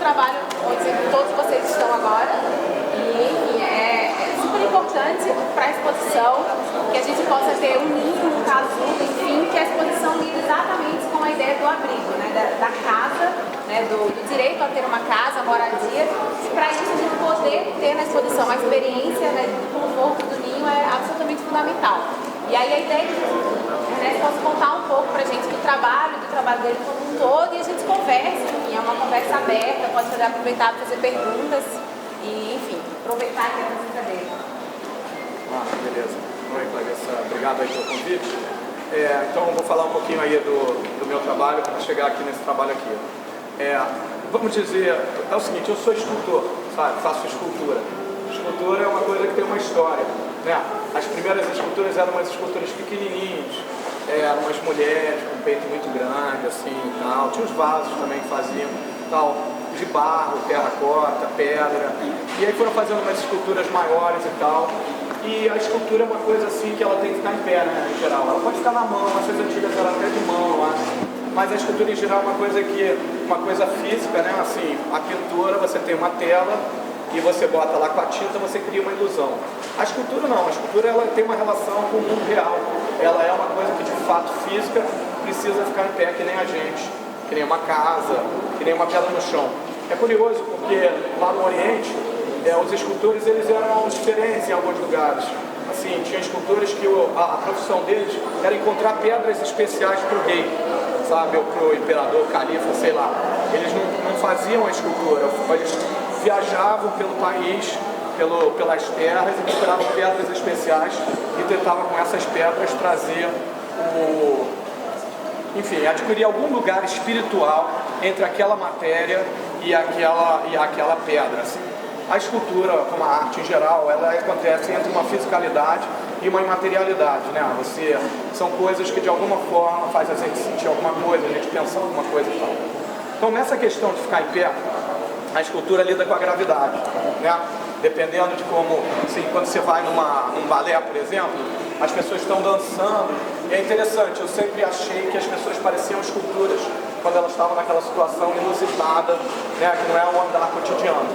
trabalho onde todos vocês estão agora. E, enfim, é super importante para a exposição que a gente possa ter um ninho, um casulo, enfim, que a exposição lida exatamente com a ideia do abrigo, né, da casa, né, do direito a ter uma casa, moradia. E para isso a gente poder ter na exposição a experiência, né, do conforto do ninho é absolutamente fundamental. E aí a ideia é que você possa contar um pouco para a gente do trabalho dele como um todo, e a gente conversa, enfim, é uma conversa aberta, pode aproveitar para fazer perguntas e, enfim, aproveitar aqui a presença dele. Beleza. Oi, Clarissa. Obrigado aí pelo convite. Então, eu vou falar um pouquinho aí do meu trabalho para chegar aqui nesse trabalho aqui. Vamos dizer, é o seguinte, eu sou escultor, sabe? Faço escultura. Escultura é uma coisa que tem uma história, né? As primeiras esculturas eram umas esculturas pequenininhas, eram umas mulheres com um peito muito grande, assim, e tal. Tinha os vasos também que faziam, tal, de barro, terracota, pedra. E aí foram fazendo umas esculturas maiores e tal. E a escultura é uma coisa assim que ela tem que ficar em pé, né, em geral. Ela pode ficar na mão, essas antigas eram até de mão, eu acho. Mas a escultura em geral é uma coisa física, né, assim, a pintura, você tem uma tela e você bota lá com a tinta, você cria uma ilusão. A escultura não, a escultura ela tem uma relação com o mundo real.Ela é uma coisa que de fato física precisa ficar em pé, que nem a gente, que nem uma casa, que nem uma pedra no chão. É curioso porque lá no Oriente, os escultores eles eram diferentes em alguns lugares. Assim, tinha escultores que a profissão deles era encontrar pedras especiais para o rei, sabe, ou para o imperador, califa, sei lá. Eles não faziam a escultura, eles viajavam pelo país, pelas terras e procuravam pedras especiais e tentavam com essas pedras trazer enfim, adquirir algum lugar espiritual entre aquela matéria e aquela pedra, assim. A escultura, como a arte em geral, ela acontece entre uma fisicalidade e uma imaterialidade, né? São coisas que de alguma forma faz a gente sentir alguma coisa, a gente pensar alguma coisa e tal. Então, nessa questão de ficar em pé, a escultura lida com a gravidade, né? Dependendo de como, assim, quando você vai num balé, por exemplo, as pessoas estão dançando, e é interessante, eu sempre achei que as pessoas pareciam esculturas quando elas estavam naquela situação inusitada, né, que não é um andar cotidiano.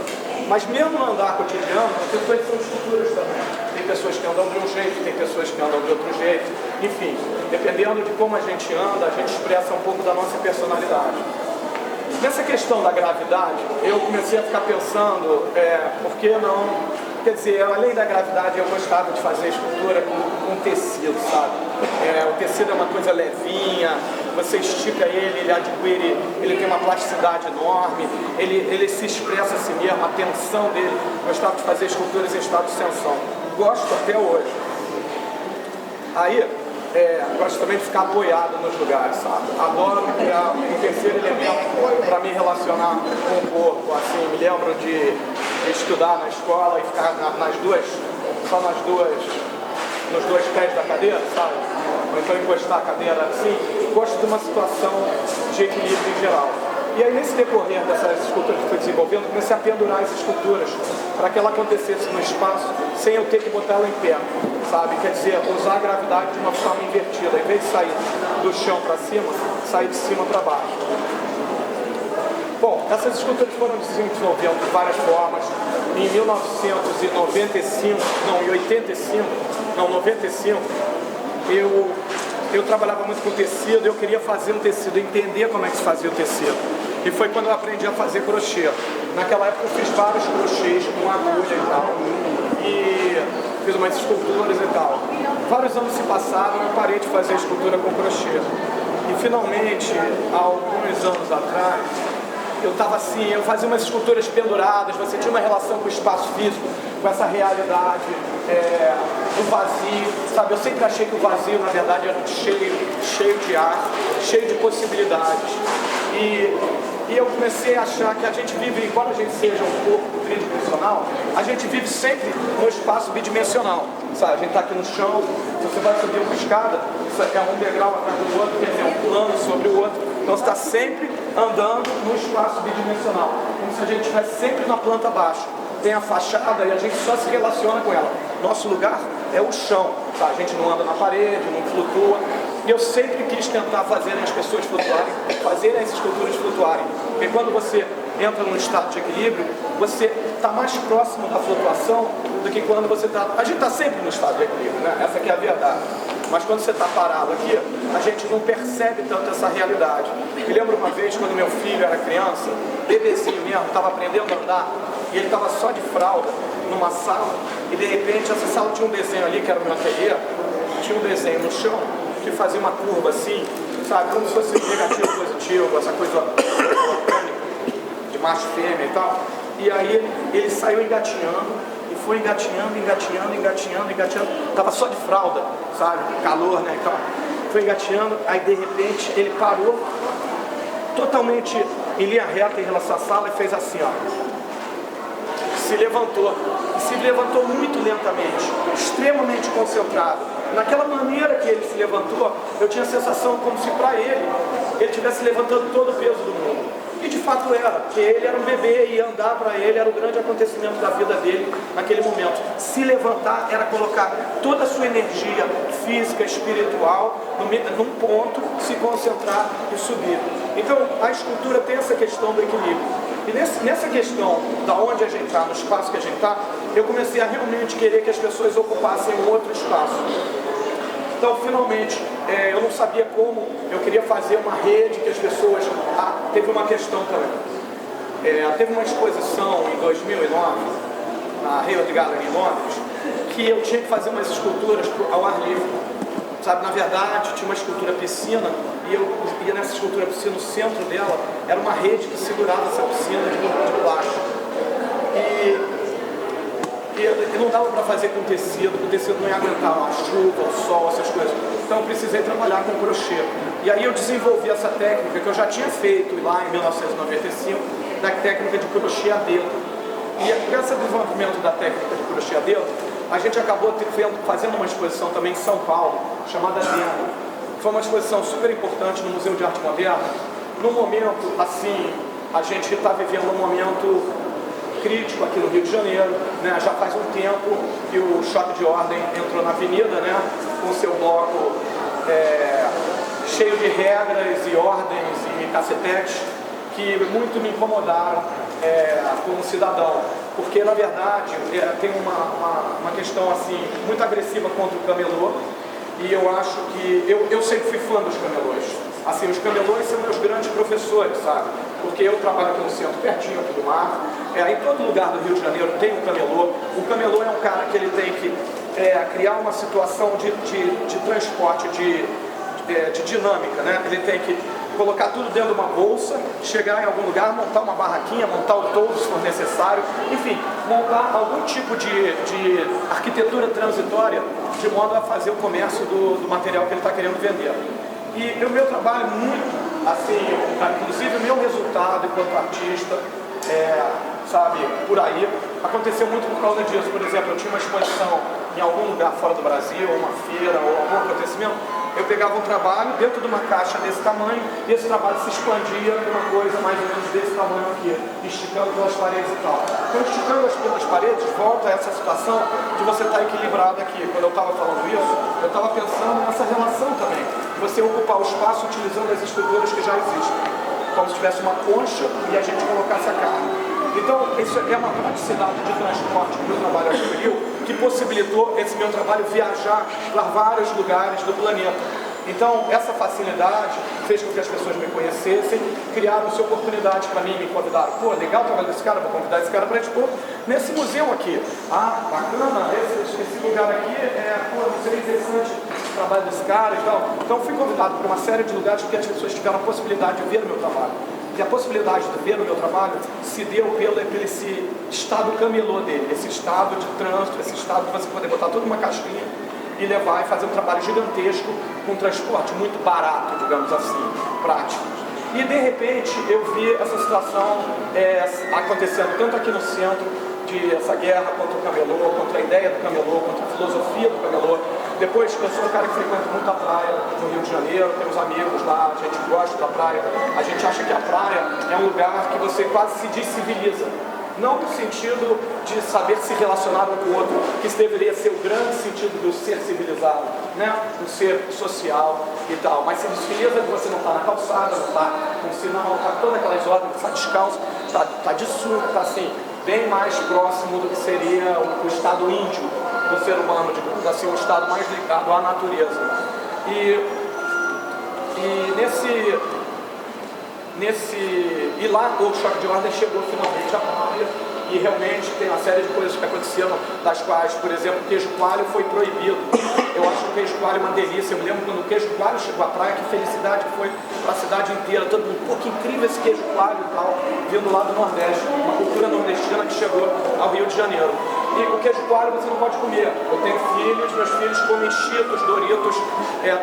Mas mesmo no andar cotidiano, as pessoas são esculturas também. Tem pessoas que andam de um jeito, tem pessoas que andam de outro jeito, enfim, dependendo de como a gente anda, a gente expressa um pouco da nossa personalidade. Nessa questão da gravidade, eu comecei a ficar pensando, por que não... Quer dizer, além da gravidade, eu gostava de fazer escultura com tecido, sabe? O tecido é uma coisa levinha, você estica ele adquire, ele tem uma plasticidade enorme, ele se expressa a si mesmo, a tensão dele. Eu gostava de fazer esculturas em estado de tensão. Gosto até hoje. Aí, gosto também de ficar apoiado nos lugares, sabe? Adoro criar um terceiro elemento para me relacionar com o corpo. Assim, me lembro de estudar na escola e ficar nos dois pés da cadeira, sabe? Ou então encostar a cadeira assim. Gosto de uma situação de equilíbrio em geral. E aí, nesse decorrer dessas esculturas que fui desenvolvendo, comecei a pendurar as esculturas para que ela acontecesse no espaço sem eu ter que botar ela em pé, sabe? Quer dizer, usar a gravidade de uma forma invertida. Em vez de sair do chão para cima, sair de cima para baixo. Bom, essas esculturas foram desenvolvendo de várias formas. Em 95, eu trabalhava muito com tecido, eu queria fazer um tecido, entender como é que se fazia o tecido. E foi quando eu aprendi a fazer crochê. Naquela época eu fiz vários crochês com agulha e tal. E fiz umas esculturas e tal. Vários anos se passaram e eu parei de fazer escultura com crochê. E finalmente, há alguns anos atrás, eu fazia umas esculturas penduradas, você tinha uma relação com o espaço físico, com essa realidade do vazio, sabe? Eu sempre achei que o vazio, na verdade, era cheio de ar, cheio de possibilidades. E eu comecei a achar que a gente vive, embora a gente seja um corpo tridimensional, a gente vive sempre no espaço bidimensional, sabe? A gente está aqui no chão, você vai subir uma escada, isso é um degrau atrás do outro, quer dizer, um plano sobre o outro. Então você está sempre andando no espaço bidimensional, como se a gente estivesse sempre na planta baixa. Tem a fachada e a gente só se relaciona com ela. Nosso lugar é o chão, tá? A gente não anda na parede, não flutua. E eu sempre quis tentar fazer as pessoas flutuarem, fazer as esculturas flutuarem. Porque quando você entra num estado de equilíbrio, você está mais próximo da flutuação do que quando você está... A gente está sempre no estado de equilíbrio, né? Essa aqui é a verdade. Mas quando você está parado aqui, a gente não percebe tanto essa realidade. Me lembro uma vez, quando meu filho era criança, bebezinho mesmo, estava aprendendo a andar, e ele estava só de fralda, numa sala, e de repente essa sala tinha um desenho ali, que era o meu ateliê, tinha um desenho no chão, que fazia uma curva assim, sabe, como se fosse negativo, positivo, essa coisa de macho, fêmea e tal. E aí ele saiu engatinhando, e foi engatinhando, tava só de fralda, sabe, calor, né, e tal. Foi engatinhando, aí de repente ele parou, totalmente em linha reta em relação à sala, e fez assim, ó. Se levantou muito lentamente, extremamente concentrado. Naquela maneira que ele se levantou, eu tinha a sensação como se para ele estivesse levantando todo o peso do mundo. E de fato era, porque ele era um bebê e andar para ele era o grande acontecimento da vida dele naquele momento. Se levantar era colocar toda a sua energia física, espiritual, num ponto, se concentrar e subir. Então a escultura tem essa questão do equilíbrio. E nessa questão da onde a gente está, no espaço que a gente está, eu comecei a realmente querer que as pessoas ocupassem um outro espaço. Então, finalmente, eu não sabia como, eu queria fazer uma rede que as pessoas... teve uma questão também. Teve uma exposição em 2009, na Hayward Gallery em Londres, que eu tinha que fazer umas esculturas ao ar livre. Sabe, na verdade, tinha uma escultura piscina, e eu ia nessa escultura piscina, no centro dela, era uma rede que segurava essa piscina de plástico. E não dava para fazer com tecido, porque o tecido não ia aguentar a chuva, o sol, essas coisas. Então eu precisei trabalhar com crochê. E aí eu desenvolvi essa técnica que eu já tinha feito lá em 1995, da técnica de crochê a dedo. E com esse desenvolvimento da técnica de crochê a dedo, a gente acabou fazendo uma exposição também em São Paulo, chamada Demo. Foi uma exposição super importante no Museu de Arte Moderna. No momento, assim, a gente está vivendo um momento crítico aqui no Rio de Janeiro, né? Já faz um tempo que o Choque de Ordem entrou na avenida, né? Com seu bloco cheio de regras e ordens e cacetetes que muito me incomodaram como cidadão, porque na verdade tem uma questão assim muito agressiva contra o camelô, e eu acho que eu sempre fui fã dos camelôs. Assim, os camelôs são meus grandes professores, sabe? Porque eu trabalho aqui no centro, pertinho aqui do mar. Em todo lugar do Rio de Janeiro tem um camelô. O camelô é um cara que ele tem que criar uma situação de transporte, de dinâmica, né? Ele tem que colocar tudo dentro de uma bolsa, chegar em algum lugar, montar uma barraquinha, montar o toldo se for necessário, enfim, montar algum tipo de arquitetura transitória de modo a fazer o comércio do material que ele está querendo vender. E o meu trabalho muito, assim, inclusive o meu resultado enquanto artista, sabe, por aí, aconteceu muito por causa disso. Por exemplo, eu tinha uma exposição em algum lugar fora do Brasil, uma feira ou algum acontecimento, eu pegava um trabalho dentro de uma caixa desse tamanho e esse trabalho se expandia para uma coisa mais ou menos desse tamanho aqui, esticando pelas paredes e tal. Então, esticando pelas paredes, volta a essa situação de você estar equilibrado aqui. Quando eu estava falando isso, eu estava pensando nessa relação também, de você ocupar o espaço utilizando as estruturas que já existem, como se tivesse uma concha e a gente colocasse a carne. Então, isso é uma praticidade de transporte que o meu trabalho adquiriu, que possibilitou esse meu trabalho viajar para vários lugares do planeta. Então, essa facilidade fez com que as pessoas me conhecessem, criaram-se oportunidades para mim, me convidaram. Pô, legal o trabalho desse cara, vou convidar esse cara para expor nesse museu aqui. Ah, bacana, esse lugar aqui, seria interessante o trabalho desse cara e tal. Então, fui convidado para uma série de lugares porque as pessoas tiveram a possibilidade de ver o meu trabalho. E a possibilidade de ver o meu trabalho se deu pelo esse estado camelô dele, esse estado de trânsito, esse estado de você poder botar toda uma caixinha e levar e fazer um trabalho gigantesco com um transporte muito barato, digamos assim, prático. E de repente eu vi essa situação acontecendo tanto aqui no centro, de essa guerra contra o camelô, contra a ideia do camelô, contra a filosofia do camelô. Depois, eu sou um cara que frequenta muito a praia no Rio de Janeiro, temos amigos lá, a gente gosta da praia, a gente acha que a praia é um lugar que você quase se desciviliza. não no sentido de saber se relacionar um com o outro, que isso deveria ser o grande sentido do ser civilizado, né? Do ser social e tal, mas se desfiliza que você não está na calçada, não está com sinal, está todas aquelas ordens, está descalço, está de surto, está assim, bem mais próximo do que seria o estado índio do ser humano, digamos assim, um estado mais ligado à natureza. E lá o choque de ordem chegou finalmente à praia, e realmente tem uma série de coisas que aconteceram, das quais, por exemplo, o queijo coalho foi proibido. Eu acho que o queijo coalho é uma delícia. Eu me lembro quando o queijo coalho chegou à praia, que felicidade que foi para a cidade inteira. Todo mundo, pô, que incrível esse queijo coalho e tal, vindo lá do Nordeste, uma cultura nordestina que chegou ao Rio de Janeiro. E o queijo coalho você não pode comer. Eu tenho filhos, meus filhos comem Cheetos, Doritos,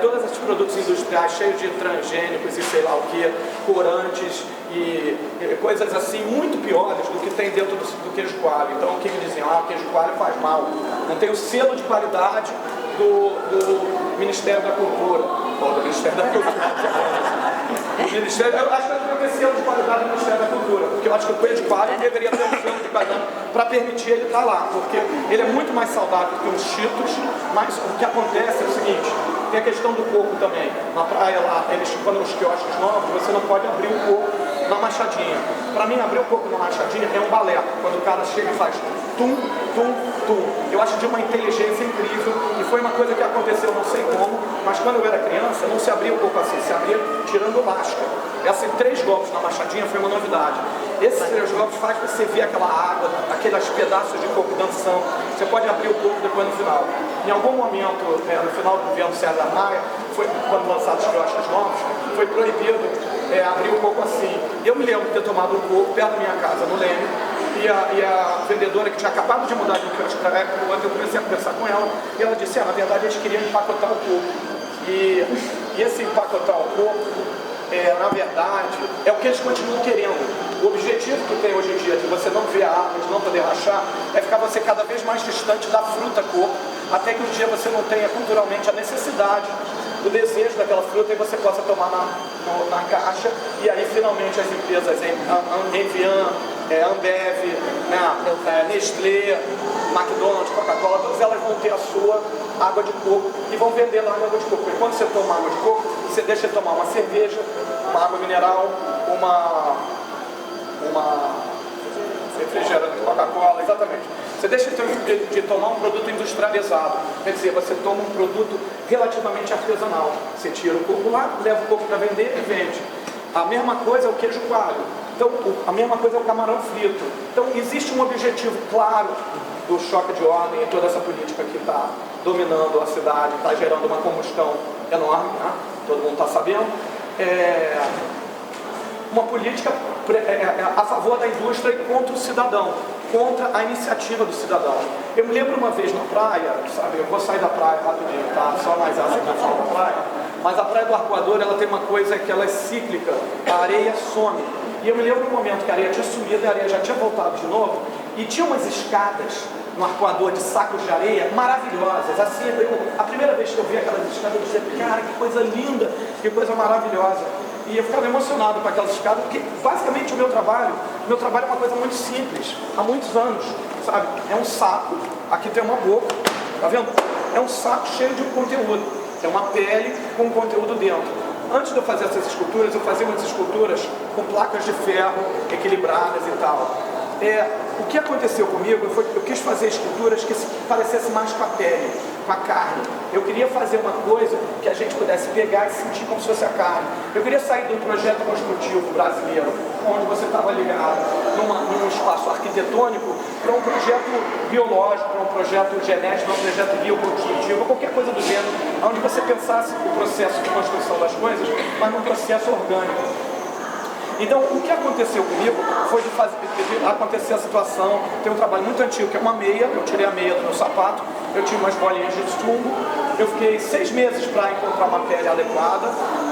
todos esses produtos industriais cheios de transgênicos e sei lá o que, corantes e coisas assim muito piores do que tem dentro do queijo coalho. Então o que me diziam? O queijo coalho faz mal. Não tem o selo de qualidade do Ministério da Cultura. Do Ministério da Cultura. Eu acho que não tem selo de qualidade do Ministério da Cultura, porque eu acho que o queijo coalho deveria ter um selo de qualidade para permitir ele estar lá, porque ele é muito mais saudável que os Cheetos, mas o que acontece é o seguinte, tem a questão do coco também. Na praia lá, eles quando os quiosques novos, você não pode abrir o coco na machadinha. Para mim, abrir o coco na machadinha é um balé, quando o cara chega e faz tum, tum, tum. Eu acho de uma inteligência incrível, e foi uma coisa que aconteceu, não sei como, mas quando eu era criança, não se abria o coco assim, se abria tirando lasca. Esses 3 golpes na machadinha foi uma novidade. Esses 3 golpes faz você ver aquela água, aqueles pedaços de coco dançando. Você pode abrir o coco depois no final. Em algum momento, no final do governo César Maia, foi quando lançaram os quiosques novos, foi proibido abrir o coco assim. Eu me lembro de ter tomado um coco perto da minha casa, no Leme, e a vendedora que tinha acabado de mudar de um quiosque para época, eu comecei a conversar com ela, e ela disse, na verdade eles queriam empacotar o coco. E esse empacotar o coco, na verdade, é o que eles continuam querendo. O objetivo que tem hoje em dia de você não ver a árvore, de não poder rachar, é ficar você cada vez mais distante da fruta coco, até que um dia você não tenha culturalmente a necessidade, o desejo daquela fruta, e você possa tomar na caixa, e aí finalmente as empresas Evian, Ambev, Nestlé, McDonald's, Coca-Cola, todas elas vão ter a sua água de coco e vão vender lá a água de coco. E quando você toma água de coco, você deixa de tomar uma cerveja, uma água mineral, uma refrigerante, Coca-Cola, exatamente. Você deixa de tomar um produto industrializado, quer dizer, você toma um produto relativamente artesanal. Você tira o coco lá, leva o coco para vender e vende. A mesma coisa é o queijo coalho. Então, a mesma coisa é o camarão frito. Então, existe um objetivo claro do choque de ordem e toda essa política que está dominando a cidade, está gerando uma combustão enorme, né? Todo mundo está sabendo. Uma política a favor da indústria e contra o cidadão, contra a iniciativa do cidadão. Eu me lembro uma vez na praia, sabe, eu vou sair da praia rapidinho, tá? Só mais essa aqui fora da praia. Mas a praia do Arcoador, ela tem uma coisa que ela é cíclica, a areia some. E eu me lembro no momento que a areia tinha sumido e a areia já tinha voltado de novo, e tinha umas escadas no Arcoador de sacos de areia maravilhosas. Assim, a primeira vez que eu vi aquelas escadas, eu disse, cara, que coisa linda, que coisa maravilhosa. E eu ficava emocionado com aquelas escadas, porque basicamente o meu trabalho é uma coisa muito simples, há muitos anos, sabe? É um saco, aqui tem uma boca, tá vendo? É um saco cheio de conteúdo, é uma pele com conteúdo dentro. Antes de eu fazer essas esculturas, eu fazia umas esculturas com placas de ferro equilibradas e tal. O que aconteceu comigo foi que eu quis fazer esculturas que se parecessem mais com a pele, com a carne. Eu queria fazer uma coisa que a gente pudesse pegar e sentir como se fosse a carne. Eu queria sair de um projeto construtivo brasileiro, onde você estava ligado num espaço arquitetônico, para um projeto biológico, para um projeto genético, para um projeto bioconstrutivo, qualquer coisa do gênero, onde você pensasse o processo de construção das coisas, mas num processo orgânico. Então, o que aconteceu comigo foi de acontecer a situação. Tem um trabalho muito antigo, que é uma meia. Eu tirei a meia do meu sapato, eu tinha umas bolinhas de chumbo. Eu fiquei 6 meses para encontrar uma pele adequada,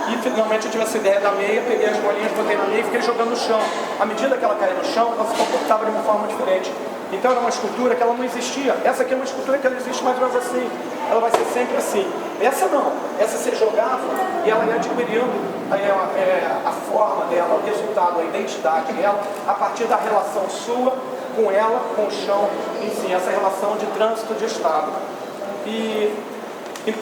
e finalmente eu tive essa ideia da meia, peguei as bolinhas, botei na meia e fiquei jogando no chão. À medida que ela caía no chão, ela se comportava de uma forma diferente. Então era uma escultura que ela não existia. Essa aqui é uma escultura que ela existe mais ou menos assim. Ela vai ser sempre assim. Essa não. Essa você jogava e ela ia adquirindo a forma dela, o resultado, a identidade dela, a partir da relação sua com ela, com o chão, enfim, essa relação de trânsito de estado.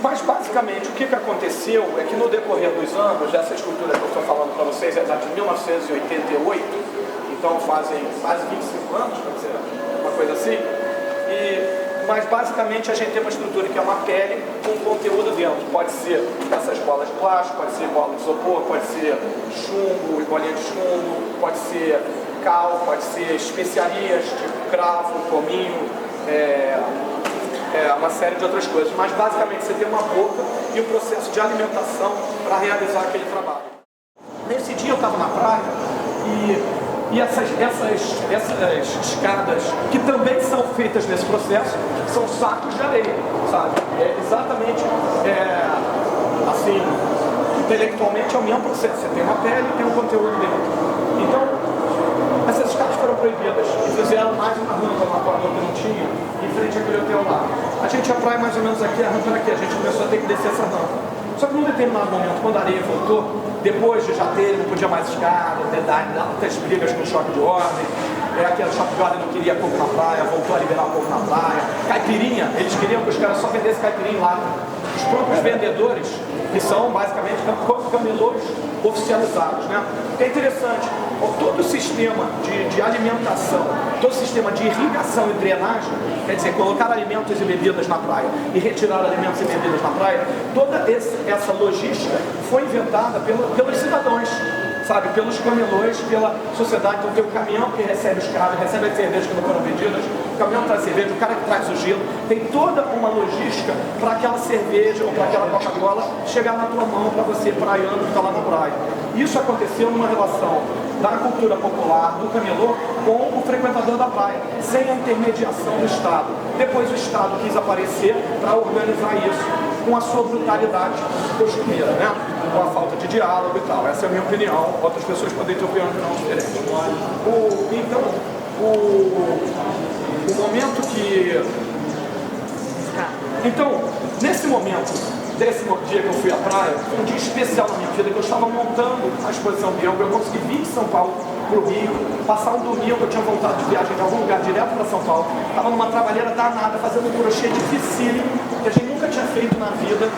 Mas basicamente o que aconteceu é que no decorrer dos anos, essa escultura que eu estou falando para vocês é de 1988, então fazem quase 25 anos, quer dizer, uma coisa assim. Mas basicamente a gente tem uma estrutura que é uma pele com conteúdo dentro. Pode ser essas bolas de plástico, pode ser bola de isopor, pode ser chumbo e bolinha de chumbo, pode ser cal, pode ser especiarias tipo cravo, cominho, uma série de outras coisas. Mas basicamente você tem uma boca e um processo de alimentação para realizar aquele trabalho. Nesse dia eu estava na praia e essas escadas, que também são feitas nesse processo, são sacos de areia, sabe? É exatamente, assim, intelectualmente é o mesmo processo. Você tem uma pele e tem um conteúdo dentro. Então, essas escadas foram proibidas e fizeram mais uma rampa na quadra que não tinha, em frente àquele hotel lá. A gente ia praia mais ou menos aqui, a rampa era aqui, a gente começou a ter que descer essa rampa. Só que num determinado momento, quando a areia voltou, depois de já ter, não podia mais escada, muitas brigas com o choque de ordem, aquele choque de ordem não queria pouco na praia, voltou a liberar um pouco na praia. Caipirinha, eles queriam que os caras só vendessem caipirinha lá. Os próprios vendedores, que são basicamente camelôs oficializados, né? É interessante, todo o sistema de alimentação, todo o sistema de irrigação e drenagem, quer dizer, colocar alimentos e bebidas na praia e retirar alimentos e bebidas na praia, toda essa logística foi inventada pelos cidadãos, sabe, pelos camelôs, pela sociedade. Então tem o caminhão que recebe os caras, recebe as cervejas que não foram vendidas, o caminhão traz cerveja, o cara que traz o gelo, tem toda uma logística para aquela cerveja ou para aquela Coca-Cola chegar na tua mão para você praiano que está lá na praia. Isso aconteceu numa relação da cultura popular, do camelô, com o frequentador da praia, sem a intermediação do Estado. Depois o Estado quis aparecer para organizar isso com a sua brutalidade costumeira, né? Com a falta de diálogo e tal. Essa é a minha opinião. Outras pessoas podem ter opinião diferente. O momento que... Então, nesse momento, desse dia que eu fui à praia, foi um dia especial na minha vida, que eu estava montando a exposição Bianco. Eu consegui vir de São Paulo para o Rio, passar um domingo, eu tinha vontade de viagem de algum lugar direto para São Paulo. Estava numa trabalheira danada, fazendo um crochê dificílimo, que a gente nunca tinha feito na vida,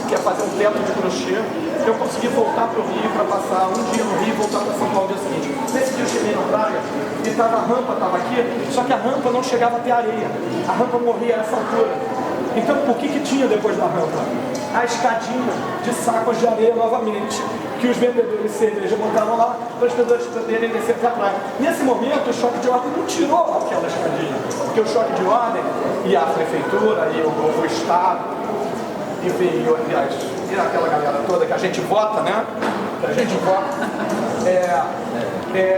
que é fazer um teto de crochê. Eu consegui voltar para o Rio, para passar um dia no Rio e voltar para São Paulo no dia seguinte. Nesse dia eu cheguei na praia, e a rampa estava aqui, só que a rampa não chegava até a areia. A rampa morria a essa altura. Então, o que tinha depois da rampa? A escadinha de sacos de areia novamente, que os vendedores de cerveja montaram lá para as pessoas poderem descer para a praia. Nesse momento, o choque de ordem não tirou aquela escadinha, porque o choque de ordem e a prefeitura e o Estado, enfim, e aquela galera toda que a gente vota, né? Que a gente vota,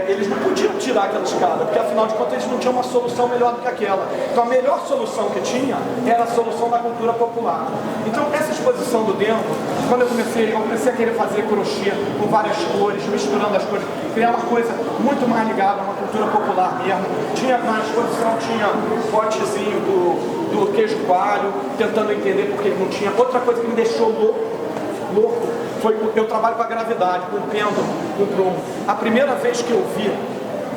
eles não podiam tirar aquela escada, porque afinal de contas eles não tinham uma solução melhor do que aquela. Então a melhor solução que tinha era a solução da cultura popular. Então essa exposição do Dengo, quando eu comecei a querer fazer crochê com várias cores, misturando as cores, criar uma coisa muito mais ligada a uma cultura popular mesmo. Na exposição tinha um potezinho do queijo coalho, tentando entender porque não tinha. Outra coisa que me deixou louco foi eu trabalho com a gravidade, com o pêndulo, com o prumo. A primeira vez que eu vi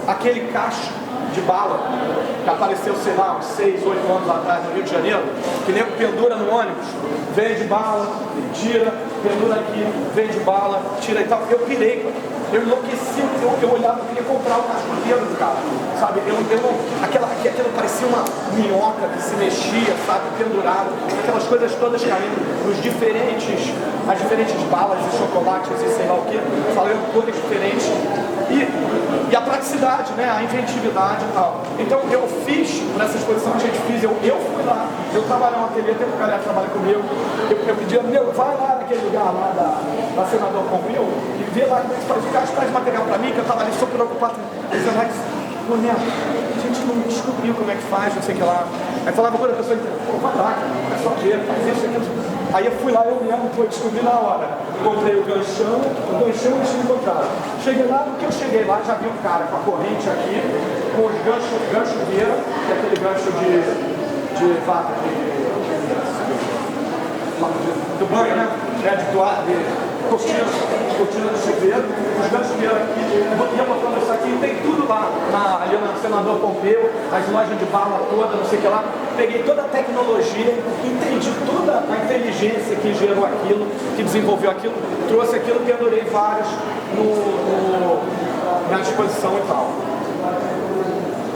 aquele cacho de bala que apareceu, sei lá, uns 6, 8 anos atrás no Rio de Janeiro, que nego pendura no ônibus, vende bala, tira, pendura aqui, vende bala, tira e tal. Eu pirei, eu enlouqueci, eu olhava, eu queria comprar o casco inteiro do cara, sabe? Aquilo parecia uma minhoca que se mexia, sabe? Pendurado, aquelas coisas todas caindo, as diferentes balas e chocolates e sei lá o que, falando cores diferentes. E a praticidade, né? A inventividade e tal. Então eu fiz, nessa exposição que a gente fez, eu fui lá, eu trabalho no ateliê, tem um cara que trabalha comigo, eu pedi, vai lá naquele lugar lá da Senador Pompeu e vê lá como é que faz, o cara traz material pra mim, que eu tava ali super preocupado, dizendo, a gente não descobriu como é que faz, não sei o que lá. Aí falava quando a pessoa, vai lá, é só ver, faz isso, aquilo. Aí eu fui lá, eu mesmo fui descobrir na hora. Comprei o ganchão eles tinham encontrado. Cheguei lá, no que eu cheguei lá, já vi um cara com a corrente aqui, com os gancho vieira, que é aquele gancho de vaca, do banho, né? De cortina de chuveiro, os ganchos de chuveiro aqui, eu ia botando isso aqui, tem tudo lá, ali no Senador Pompeu, as lojas de bala toda, não sei o que lá. Peguei toda a tecnologia, entendi toda a inteligência que gerou aquilo, que desenvolveu aquilo, trouxe aquilo, pendurei vários na exposição e tal.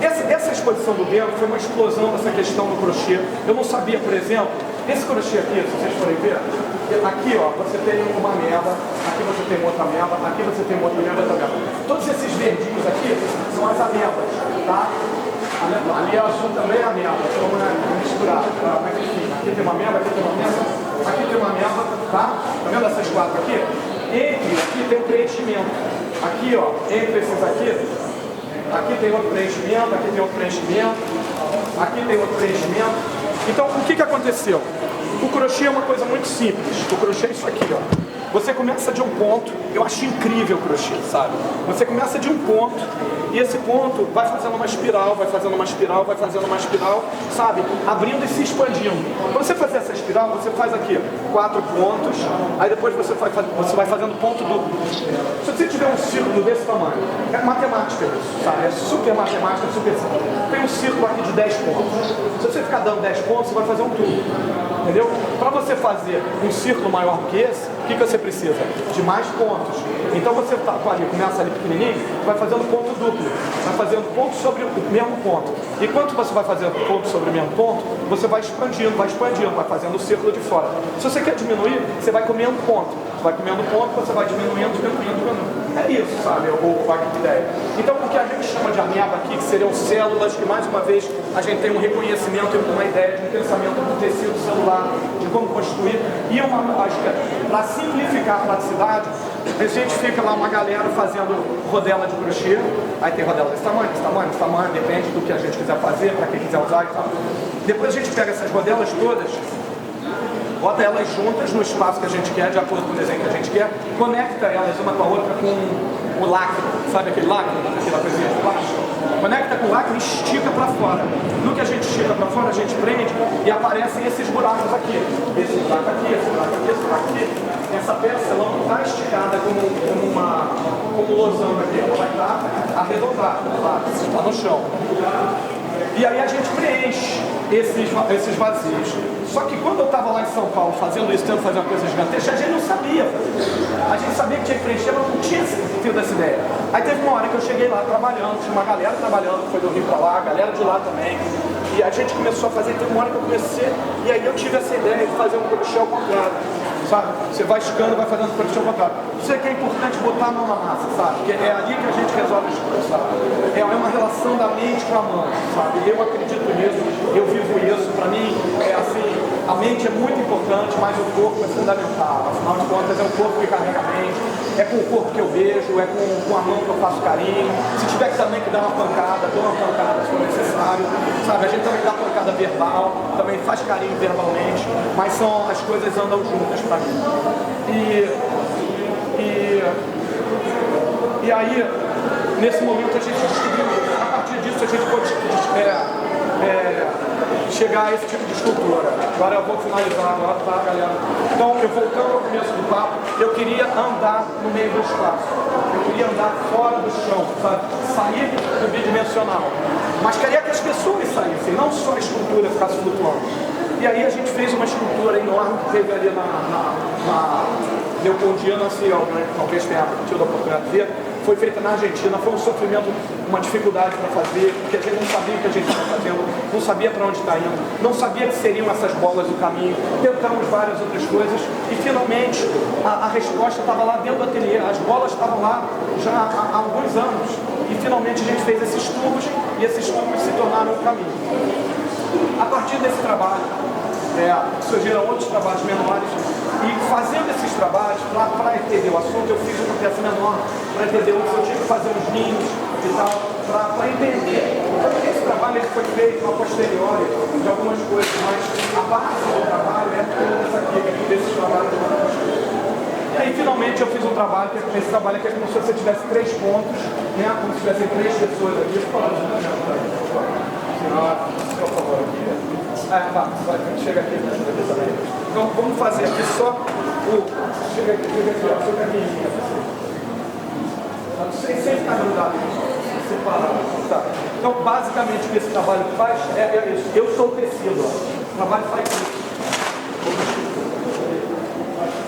Essa exposição do Bento foi uma explosão dessa questão do crochê. Eu não sabia, por exemplo, esse crochê aqui, se vocês forem ver, aqui ó, você tem uma ameba, aqui você tem outra ameba, aqui você tem outra ameba, outra ameba. Todos esses verdinhos aqui são as amebas, tá? Ali é azul também é ameba, então é misturado, tá? Mas enfim, aqui tem uma ameba, aqui tem uma ameba, aqui tem uma ameba, tá? Tá vendo essas quatro aqui? Aqui tem um preenchimento. Aqui ó, entre esses aqui tem outro preenchimento, aqui tem outro preenchimento, aqui tem outro preenchimento. Então, o que aconteceu? O crochê é uma coisa muito simples. O crochê é isso aqui, ó. Você começa de um ponto, eu acho incrível o crochê, sabe? Você começa de um ponto e esse ponto vai fazendo uma espiral, vai fazendo uma espiral, vai fazendo uma espiral, sabe? Abrindo e se expandindo. Quando você fazer essa espiral, você faz aqui 4 pontos, aí depois você vai fazendo ponto duplo. Se você tiver um círculo desse tamanho, é matemática isso, sabe? É super matemática, super simples. Tem um círculo aqui de 10 pontos. Se você ficar dando 10 pontos, você vai fazer um tubo. Entendeu? Para você fazer um círculo maior do que esse, o que você precisa? De mais pontos. Então você começa ali pequenininho, vai fazendo ponto duplo, vai fazendo ponto sobre o mesmo ponto. E quando você vai fazendo ponto sobre o mesmo ponto, você vai expandindo, vai fazendo o círculo de fora. Se você quer diminuir, você vai comendo ponto. Você vai comendo ponto, você vai diminuindo. É isso, sabe, a ideia. Então, o que a gente chama de ameba aqui, que seriam células, que mais uma vez a gente tem um reconhecimento e uma ideia de um pensamento do tecido celular, de como constituir, e para simplificar a praticidade, a gente fica lá uma galera fazendo rodela de crochê, aí tem rodela desse tamanho, depende do que a gente quiser fazer, para quem quiser usar e tal. Depois a gente pega essas rodelas todas, bota elas juntas no espaço que a gente quer, de acordo com o desenho que a gente quer, conecta elas uma com a outra com o lacre, sabe aquele lacre, aquela coisinha de plástico? Conecta com o lacre e estica para fora. No que a gente estica para fora, a gente prende e aparecem esses buracos aqui. Esse buraco aqui, esse buraco aqui, esse buraco aqui. Essa peça ela não está esticada como losango aqui, ela vai estar arredondada, está no chão. E aí a gente preenche esses vazios. Só que quando eu estava lá em São Paulo fazendo isso, tentando fazer uma coisa gigantesca, a gente não sabia fazer. A gente sabia que tinha que preencher, mas não tinha tido essa ideia. Aí teve uma hora que eu cheguei lá trabalhando, tinha uma galera trabalhando, foi do Rio pra lá, a galera de lá também. E a gente começou a fazer, teve uma hora que eu comecei, e aí eu tive essa ideia de fazer um crochê ao contrário. Sabe? Você vai esticando, vai fazendo crochê ao contrário. Isso é que é importante botar a mão na massa, sabe? Porque é ali que a gente resolve as coisas, sabe? É uma relação da mente com a mão, sabe? Eu acredito nisso, eu vivo isso. Pra mim, é assim, a mente é muito importante, mas o corpo é fundamental. Afinal de contas, é o corpo que carrega a mente, é com o corpo que eu beijo, é com a mão que eu faço carinho. Se tiver que também que dar uma pancada, dou uma pancada se for necessário, sabe? A gente também dá pancada verbal, também faz carinho verbalmente, mas as coisas andam juntas pra mim. E aí, nesse momento a gente descobriu, a partir disso a gente pode chegar a esse tipo de escultura. Agora eu vou finalizar, tá, galera? Então, eu voltando ao começo do papo, eu queria andar no meio do espaço. Eu queria andar fora do chão, sabe? Sair do bidimensional. Mas queria que as pessoas saíssem, não só a escultura ficasse flutuando. E aí a gente fez uma escultura enorme que teve ali na Leopoldina, assim, talvez tenha tido a oportunidade de ver. Foi feita na Argentina, foi um sofrimento, uma dificuldade para fazer, porque a gente não sabia o que a gente estava fazendo, não sabia para onde está indo, não sabia que seriam essas bolas do caminho, tentamos várias outras coisas e finalmente a resposta estava lá dentro do ateliê, as bolas estavam lá já há alguns anos e finalmente a gente fez esses tubos e esses tubos se tornaram o caminho. A partir desse trabalho, surgiram outros trabalhos menores e fazendo esses trabalhos, para entender o assunto, eu fiz uma peça menor, para entender o que eu tinha que fazer uns ninhos e tal, para entender. Porque esse trabalho ele foi feito a posteriori de algumas coisas, mas a base do trabalho é tudo isso aqui, desses trabalhos de uma posteriori. E aí finalmente eu fiz um trabalho, esse trabalho aqui é como se você tivesse 3 pontos, né? Como se tivessem 3 pessoas aqui. Por favor, aqui. Chega aqui também. Então vamos fazer aqui só Chega aqui, ó, sem ficar grudado, separado. Tá. Então, basicamente, o que esse trabalho faz é isso. Eu sou o tecido, ó. O trabalho faz isso.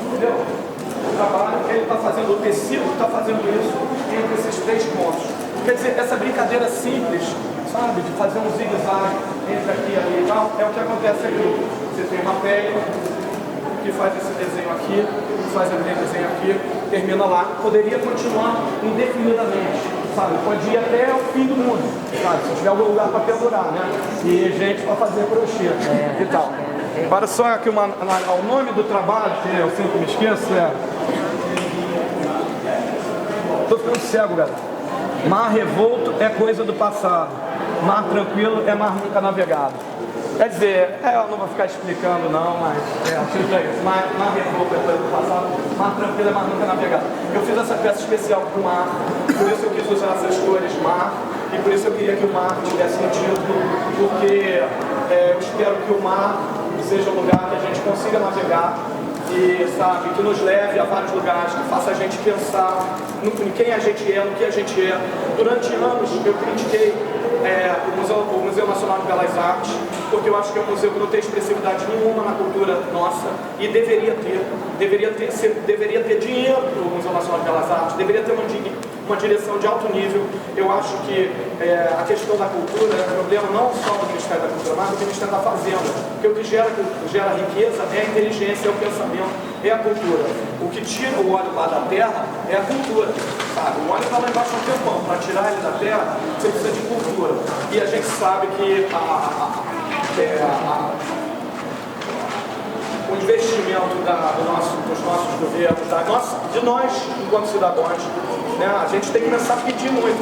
Entendeu? O trabalho, ele está fazendo, o tecido está fazendo isso entre esses 3 pontos. Quer dizer, essa brincadeira simples, sabe, de fazer um zigue-zague entre aqui e ali e tal, é o que acontece aqui. Você tem uma pele que faz esse desenho aqui, faz aquele desenho aqui, termina lá. Poderia continuar indefinidamente, sabe? Pode ir até o fim do mundo, sabe? Se tiver algum lugar para pendurar, né? E gente para fazer crochê e tal. Agora só aqui o nome do trabalho, que eu sempre me esqueço, é... Tô ficando cego, galera. Mar revolto é coisa do passado. Mar tranquilo é mar nunca navegado. Quer dizer, eu não vou ficar explicando não, mas tipo é isso. Mar revolto é coisa do passado. Mar tranquilo é mar nunca navegado. Eu fiz essa peça especial para o mar, por isso eu quis usar essas cores mar, e por isso eu queria que o mar tivesse um título, porque eu espero que o mar seja um lugar que a gente consiga navegar e, sabe, que nos leve a vários lugares, que faça a gente pensar em quem a gente é, no que a gente é. Durante anos eu critiquei o Museu Nacional de Belas Artes, porque eu acho que é um museu que não tem expressividade nenhuma na cultura nossa, e deveria ter dinheiro para o Museu Nacional de Belas Artes, deveria ter uma direção de alto nível. Eu acho que a questão da cultura é um problema não só do Ministério da Cultura, mas do Ministério da Fazenda, porque o que gera riqueza é a inteligência, é o pensamento, é a cultura. O que tira o óleo lá da terra é a cultura, sabe? O óleo está lá embaixo há um tempão. Para tirar ele da terra, você precisa de cultura. E a gente sabe que o investimento dos nossos governos, de nós, enquanto cidadãos, né, a gente tem que começar a pedir muito.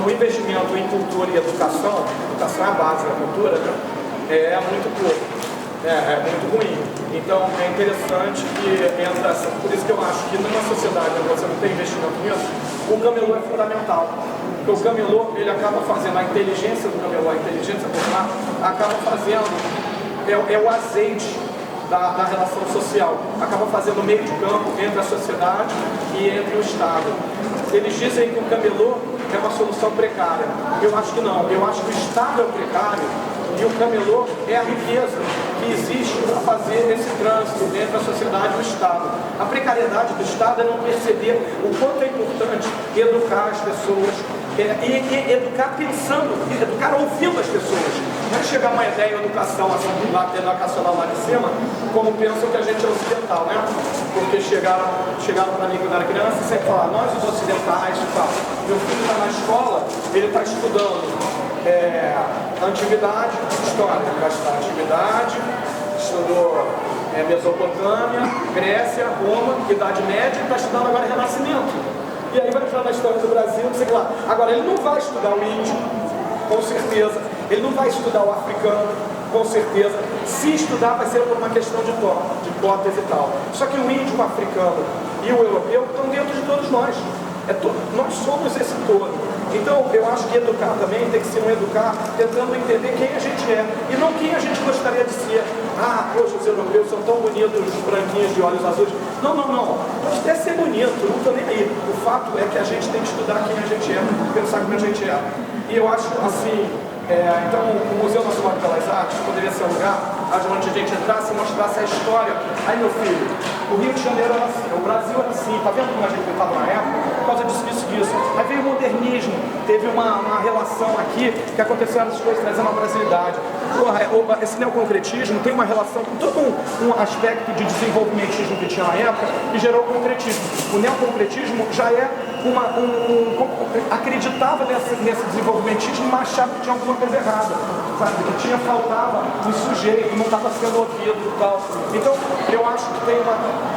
O investimento em cultura e educação é a base da cultura, né, é muito pouco, é muito ruim. Então é interessante que entra, por isso que eu acho que numa sociedade onde você não tem investimento nisso, o camelô é fundamental. Porque o camelô, ele acaba fazendo, a inteligência do camelô, a inteligência popular, acaba fazendo, é o azeite da relação social, acaba fazendo meio de campo entre a sociedade e entre o Estado. Eles dizem que o camelô é uma solução precária. Eu acho que não, eu acho que o Estado é o precário e o camelô é a riqueza que existe para fazer esse trânsito entre a sociedade e o Estado. A precariedade do Estado é não perceber o quanto é importante educar as pessoas, e educar pensando, educar ouvindo as pessoas. Não é chegar uma ideia de educação educacional lá de cima, como pensam que a gente é ocidental, né? Porque chegaram para mim quando eu era criança e sempre falaram, nós os ocidentais e tal. Meu filho está na escola, ele está estudando antiguidade, história, vai estudar antiguidade, estudou Mesopotâmia, Grécia, Roma, Idade Média, e está estudando agora Renascimento. E aí vai entrar na história do Brasil, não sei lá. Agora, ele não vai estudar o índio, com certeza. Ele não vai estudar o africano, com certeza. Se estudar, vai ser por uma questão de cotas e tal. Só que o índio, o africano e o europeu estão dentro de todos nós. Nós somos esse todo. Então, eu acho que educar também tem que ser um educar tentando entender quem a gente é e não quem a gente gostaria de ser. Poxa, os europeus são tão bonitos, branquinhos de olhos azuis. Não. Pode até ser bonito, não estou nem aí. O fato é que a gente tem que estudar quem a gente é, pensar como a gente é. E eu acho assim, então o Museu Nacional de Belas Artes poderia ser um lugar onde a gente entrasse e mostrasse a história. Aí, meu filho, o Rio de Janeiro era assim, o Brasil era assim, tá vendo como a gente estava na época? Por causa disso. Aí veio o modernismo, teve uma relação aqui que aconteceram essas coisas trazendo a brasilidade. Esse neoconcretismo tem uma relação com todo um aspecto de desenvolvimentismo que tinha na época que gerou o concretismo. O neoconcretismo já é acreditava nesse desenvolvimentismo, mas achava que tinha alguma coisa errada, sabe? Que faltava um sujeito, não estava sendo ouvido e tal. Então, eu acho que tem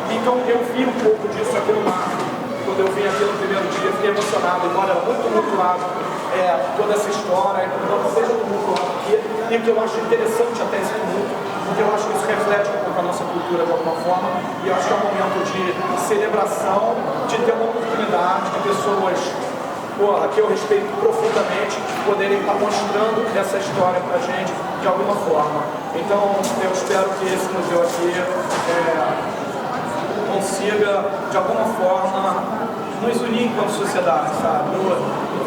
Então, eu vi um pouco disso aqui no mar. Quando eu vim aqui no primeiro dia, fiquei emocionado, embora era muito tumultuado toda essa história, não seja tumultuado aqui, e o que eu acho interessante até esse tumulto, porque eu acho que isso reflete um pouco a nossa cultura de alguma forma, e eu acho que é um momento de celebração, de ter uma oportunidade de pessoas que eu respeito profundamente poderem estar mostrando essa história pra gente de alguma forma. Então, eu espero que esse museu aqui consiga, de alguma forma, nos unir enquanto sociedade, sabe?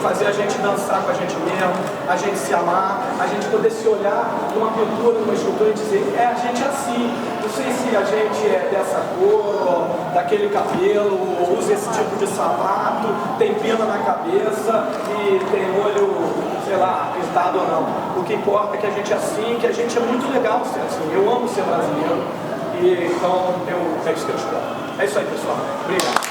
Fazer a gente dançar com a gente mesmo, a gente se amar, a gente poder se olhar numa pintura, numa escultura e dizer, a gente é assim. Não sei se a gente é dessa cor, ou daquele cabelo, ou usa esse tipo de sapato, tem pena na cabeça e tem olho, sei lá, pintado ou não. O que importa é que a gente é assim, que a gente é muito legal ser assim. Eu amo ser brasileiro e então é isso que eu espero. É isso aí, pessoal. Obrigado.